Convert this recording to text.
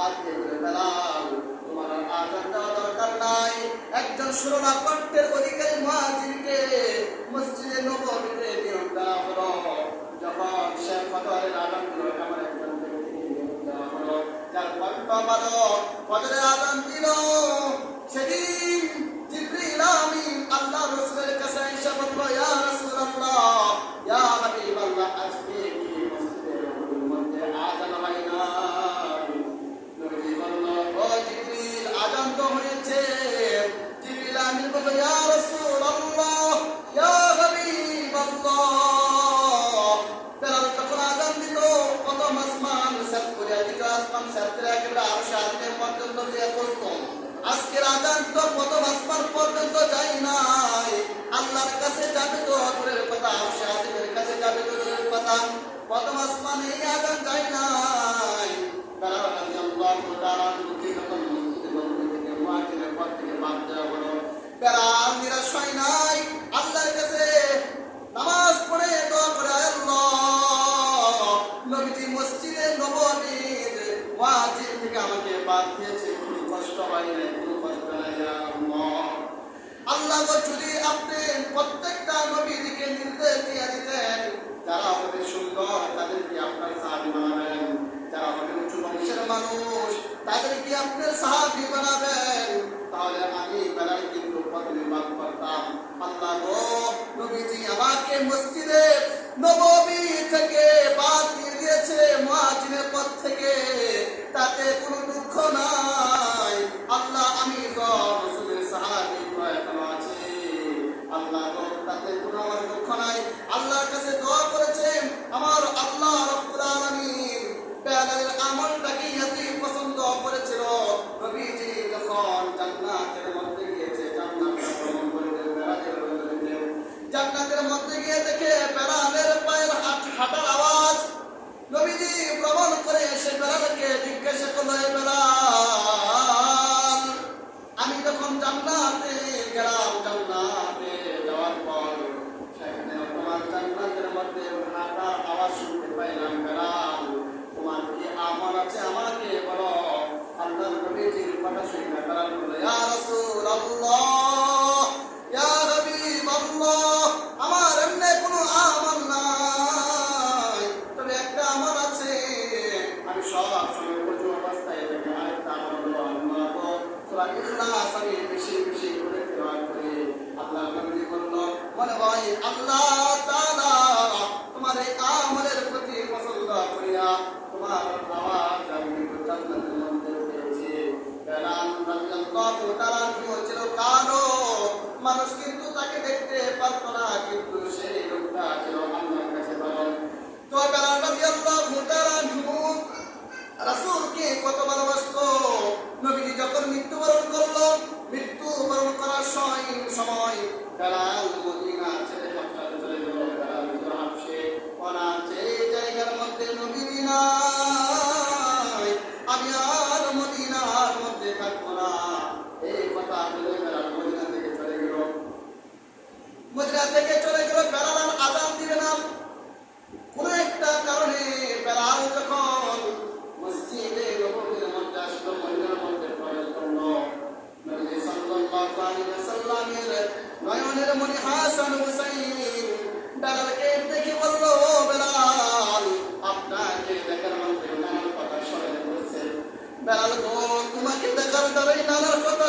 হাত দিয়ে বলে, বেলাল তোমার আর আযান দেওয়া দরকার নাই। একজন সুরমা কণ্ঠের অধিকারী মুয়াজ্জিনকে মসজিদে নববীতে নিয়োগ দেওয়া হলো। যখন সে ফজরের আযান দিল, এমন একজন ব্যক্তিকে নিয়োগ দেওয়া হলো যার কণ্ঠ ভালো, ফজরের আযান দিল। সেদিন জিবরিল আমিন আল্লাহ রাসূলের কাছে এসে বলল, ইয়া রাসূলুল্লাহ, ইয়া হাবিবাল্লাহ, আজকে কি মসজিদের মধ্যে আযান হয় না? নবী বলল, ও জিবরিল, আযান তো হয়েছে। জিবরিল আমিন বলল, ইয়া রাসূলুল্লাহ, ইয়া হাবিবাল্লাহ, বেলাল যখন আযান দিল, প্রথম আসমান সাত করে দিত, আসমান সাত করে একেবারে আরশ আজিমের পর্যন্ত দিয়ে পৌঁছতো। আজকের আযান তো প্রথম আসমান পর্যন্ত যায় নাই। আল্লাহর কাছে যাবে তো দূরের কথা, আরশ আজিমের কাছে যাবে তো দূরের কথা, প্রথম আসমানে এই আযান যায় নাই। বেলাল রাদিয়াল্লাহু তাআলা যখন মসজিদে নববী থেকে মুয়াজ্জিনের পদ থেকে বাদ দেওয়া হলো, বেলাল নিরাশ হয় নাই। আল্লাহর কাছে নামাজ পড়ে দোয়া করে, আল্লাহ, নবীজি মসজিদে নববীর মুয়াজ্জিন থেকে আমাকে বাদ দিয়েছে, কোনো কষ্ট হয় নাই, কোনো কষ্ট নাই। আল্লাহ যদি আপনি প্রত্যেকটা নবীকে নির্দেশ দিয়ে দিতেন, যারা হবে সুন্দর তাদেরকে আপনার সাহাবী বানাবেন, যারা হবে উঁচু বংশের মানুষ তাদেরকে আপনার সাহাবী বানাবেন, তাহলে আমি বেলাল কিন্তু প্রথমে বাদ করতাম। আল্লাহ গো, নবীজি আমাকে মসজিদে নববী থেকে বাদ দিয়ে দিয়েছে, মুয়াজ্জিনের পদ থেকে, তাতে কোনো দুঃখ নাই। আল্লাহ, আমি তো রাসূলের সাহাবী এখনো আছি। আল্লাহ গো, তাতে কোনো আমার দুঃখ নাই। আল্লাহর কাছে দোয়া করেছেন, আমার আল্লাহ রাব্বুল আলামিন বেলালের আমলটাকে এতই পছন্দ করেছিল, নবীজি যখন জান্নাতের মধ্যে গিয়েছে, জান্নাত ভ্রমণ করে জান্নাতের মধ্যে গিয়ে দেখে বেলালের পায়ের হাঁটার আওয়াজ। নবীজি ভ্রমণ করে এসে বেলালকে জিজ্ঞাসা করলো, বেলাল, আমি যখন জান্নাতে গেলাম, জান্নাতে যাওয়ার পর সেখানে তোমার জান্নাতের মধ্যে হাঁটার আওয়াজ শুনতে পাইলাম, বেলাল তোমার কি আমল আছে আমাকে বলো। আল্লাহর নবীজির কথা শুনে বেলাল বলল, ইয়া রাসূলুল্লাহ, ইয়া হাবিবাল্লাহ, আমার এমনি কোনো আমল নাই, তবে একটা আমল আছে, আমি সব সময় ওযু অবস্থায় থেকে আরেকটা আমল হলো আল্লাহ সূরা ইখলাস আমি বেশি বেশি করে তেলাওয়াত করি। আল্লাহর নবী বলল, মনে হয় আল্লাহ তাআলা তোমার এই আমলের প্রতি পছন্দ করিয়া তোমার আওয়াজ আমি জান্নাতের মধ্যে পেয়েছি। বেলাল রাদিয়াল্লাহু তাআলা ছিল কালো মানুষ, কিন্তু তাকে দেখতে পারত না, কিন্তু সেই লোকটা ছিল আল্লাহর কাছে ভালো। তো বেলাল রাদিয়াল্লাহু তাআলা রাসূলকে কত ভালোবাসতো। নবীজি যখন মৃত্যুবরণ করলো, মৃত্যুবরণ করার সময় বেলাল মদিনা ছেড়ে মক্কাতে চলে গেল। বেলাল ভাবছে, অনাথে জায়গার মধ্যে নবীজি নাই, আমি আর মদিনার মধ্যে থাকবো না। এই কথা বলে বেলাল মদিনা থেকে চলে গেল। বেলাল আর আযান দিবে না। কোন একটা কারণে বেলাল যখন মসজিদে নববীর মধ্যে আসলো, মদিনার মধ্যে প্রবেশ করলো, নবী সাল্লাল্লাহু আলাইহি ওয়াসাল্লামের নয়নের মনি হাসান হুসাইন বেলালকে দেখে বলল, ও বেলাল, আপনাকে দেখার মধ্যে নানার কথা স্মরণ করেছে। বেলাল গো, তোমাকে দেখার দ্বারাই নানার কথা